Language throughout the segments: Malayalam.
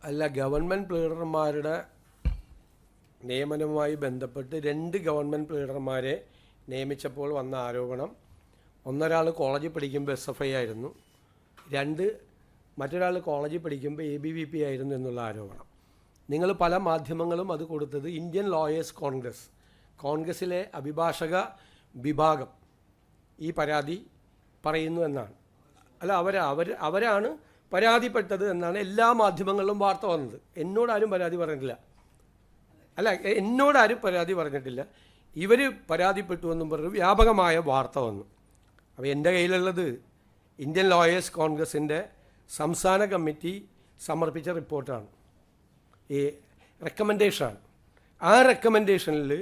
അല്ല, ഗവൺമെൻറ് പ്ലീഡർമാരുടെ നിയമനവുമായി ബന്ധപ്പെട്ട് 2 ഗവൺമെൻറ് പ്ലീഡർമാരെ നിയമിച്ചപ്പോൾ വന്ന ആരോപണം, ഒന്നൊരാൾ കോളേജിൽ പഠിക്കുമ്പോൾ SFI ആയിരുന്നു, മറ്റൊരാൾ കോളേജിൽ പഠിക്കുമ്പോൾ ABVP ആയിരുന്നു എന്നുള്ള ആരോപണം. നിങ്ങൾ പല മാധ്യമങ്ങളും അത് കൊടുത്തത് ഇന്ത്യൻ ലോയേഴ്സ് കോൺഗ്രസ്സിലെ അഭിഭാഷക വിഭാഗം ഈ പരാതി പറയുന്നു എന്നാണ്. അല്ല, അവരാണ് പരാതിപ്പെട്ടത് എന്നാണ് എല്ലാ മാധ്യമങ്ങളിലും വാർത്ത വന്നത്. എന്നോടാരും പരാതി പറഞ്ഞിട്ടില്ല. എന്നോടാരും പരാതി പറഞ്ഞിട്ടില്ല. ഇവർ പരാതിപ്പെട്ടു എന്നും പറഞ്ഞു വ്യാപകമായ വാർത്ത വന്നു. അപ്പോൾ എൻ്റെ കയ്യിലുള്ളത് ഇന്ത്യൻ ലോയേഴ്സ് കോൺഗ്രസിൻ്റെ സംസ്ഥാന കമ്മിറ്റി സമർപ്പിച്ച റിപ്പോർട്ടാണ്, ഈ റെക്കമെൻഡേഷനാണ്. ആ റെക്കമെൻഡേഷനിൽ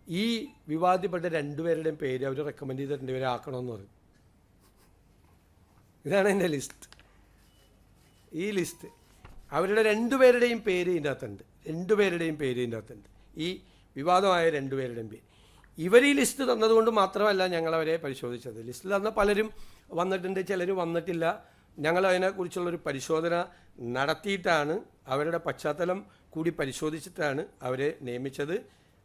ഈ വിവാദപ്പെട്ട 2 പേരുടെയും പേര് അവർ റെക്കമെൻഡ് ചെയ്ത 2 പേരെ ആക്കണമെന്ന് പറയും. ഇതാണ് എൻ്റെ ലിസ്റ്റ്. ഈ ലിസ്റ്റ് അവരുടെ 2 പേരുടെയും പേര് ഇതിൻ്റെ അകത്തുണ്ട്. 2 പേരുടെയും പേര് ഇതിൻ്റെ അകത്തുണ്ട്. ഈ വിവാദമായ 2 പേരുടെയും പേര്. ഇവർ ഈ ലിസ്റ്റ് തന്നതുകൊണ്ട് മാത്രമല്ല ഞങ്ങളവരെ പരിശോധിച്ചത്. ലിസ്റ്റിൽ തന്ന പലരും വന്നിട്ടുണ്ട്, ചിലർ വന്നിട്ടില്ല. ഞങ്ങളതിനെക്കുറിച്ചുള്ളൊരു പരിശോധന നടത്തിയിട്ടാണ്, അവരുടെ പശ്ചാത്തലം കൂടി പരിശോധിച്ചിട്ടാണ് അവരെ നിയമിച്ചത്.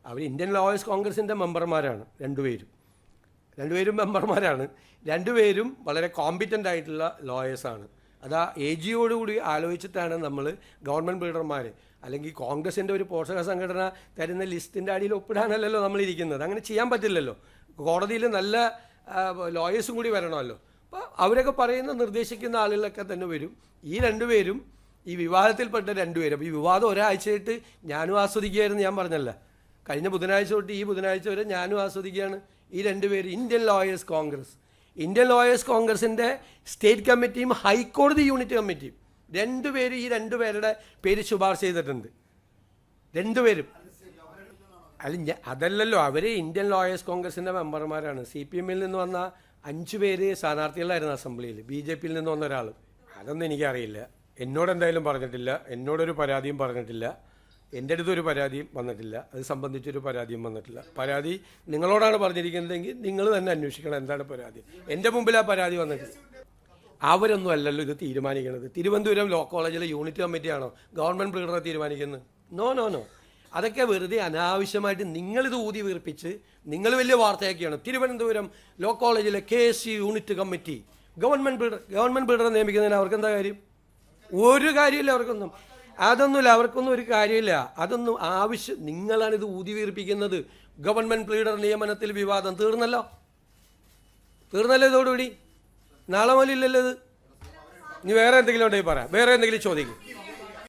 അവർ ഇന്ത്യൻ ലോയേഴ്സ് കോൺഗ്രസിൻ്റെ മെമ്പർമാരാണ്. 2 പേരും മെമ്പർമാരാണ്. 2 പേരും വളരെ കോമ്പിറ്റൻ്റ് ആയിട്ടുള്ള ലോയേഴ്സാണ്. അത് ആ AGയോടുകൂടി ആലോചിച്ചിട്ടാണ് നമ്മൾ ഗവൺമെൻറ് പ്ലീഡർമാർ അല്ലെങ്കിൽ കോൺഗ്രസിൻ്റെ ഒരു പോഷക സംഘടന തരുന്ന ലിസ്റ്റിൻ്റെ അടിയിൽ ഒപ്പിടാനല്ലല്ലോ നമ്മളിരിക്കുന്നത്. അങ്ങനെ ചെയ്യാൻ പറ്റില്ലല്ലോ. കോടതിയിൽ നല്ല ലോയേഴ്സും കൂടി വരണമല്ലോ. അപ്പോൾ അവരൊക്കെ പറയുന്ന നിർദ്ദേശിക്കുന്ന ആളുകളൊക്കെ തന്നെ വരും. ഈ 2 പേരും ഈ വിവാദത്തിൽപ്പെട്ട 2 പേരും. അപ്പോൾ ഈ വിവാദം ഒരാഴ്ചയായിട്ട് ഞാനും ആസ്വദിക്കുകയായിരുന്നു. ഞാൻ പറഞ്ഞല്ല, കഴിഞ്ഞ ബുധനാഴ്ച തൊട്ട് ഈ ബുധനാഴ്ച വരെ ഞാനും ആസ്വദിക്കുകയാണ്. ഈ 2 പേര് ഇന്ത്യൻ ലോയേഴ്സ് കോൺഗ്രസിൻ്റെ സ്റ്റേറ്റ് കമ്മിറ്റിയും ഹൈക്കോടതി യൂണിറ്റ് കമ്മിറ്റിയും 2 പേര് ഈ 2 പേരുടെ പേര് ശുപാർശ ചെയ്തിട്ടുണ്ട്. 2 പേരും അതല്ലല്ലോ, അവർ ഇന്ത്യൻ ലോയേഴ്സ് കോൺഗ്രസിൻ്റെ മെമ്പർമാരാണ്. CPMൽ നിന്ന് വന്ന 5 പേര് സ്ഥാനാർത്ഥികളായിരുന്നു അസംബ്ലിയിൽ. BJPയിൽ നിന്ന് വന്ന ഒരാൾ. അതൊന്നും എനിക്കറിയില്ല. എന്നോടെന്തായാലും പറഞ്ഞിട്ടില്ല. എന്നോടൊരു പരാതിയും പറഞ്ഞിട്ടില്ല. എൻ്റെ അടുത്തൊരു പരാതിയും വന്നിട്ടില്ല. അത് സംബന്ധിച്ചൊരു പരാതിയും വന്നിട്ടില്ല. പരാതി നിങ്ങളോടാണ് പറഞ്ഞിരിക്കുന്നതെങ്കിൽ നിങ്ങൾ തന്നെ അന്വേഷിക്കണം എന്താണ് പരാതി. എൻ്റെ മുമ്പിൽ ആ പരാതി വന്നിട്ടില്ല. അവരൊന്നും അല്ലല്ലോ ഇത് തീരുമാനിക്കുന്നത്. തിരുവനന്തപുരം ലോ കോളേജിലെ യൂണിറ്റ് കമ്മിറ്റിയാണോ ഗവൺമെൻറ് പ്ലീഡറെ തീരുമാനിക്കുന്നത്? നോ. അതൊക്കെ വെറുതെ അനാവശ്യമായിട്ട് നിങ്ങളിത് ഊതി വീർപ്പിച്ച് നിങ്ങൾ വലിയ വാർത്തയാക്കിയാണ്. തിരുവനന്തപുരം ലോ കോളേജിലെ KSU യൂണിറ്റ് കമ്മിറ്റി ഗവൺമെൻറ് പ്ലീഡറെ നിയമിക്കുന്നതിന് അവർക്കെന്താ കാര്യം? ഒരു കാര്യമില്ല അവർക്കൊന്നും. അവർക്കൊന്നും ഒരു കാര്യമില്ല. അതൊന്നും നിങ്ങളാണിത് ഊതി വീർപ്പിക്കുന്നത്. ഗവൺമെൻറ് പ്ലീഡർ നിയമനത്തിൽ വിവാദം തീർന്നല്ലോ ഇതോടുകൂടി. നാളെ മുതലില്ലല്ലോ ഇത്. ഇനി വേറെ എന്തെങ്കിലും ഉണ്ടെങ്കിൽ പറയാം, വേറെ എന്തെങ്കിലും ചോദിക്കും.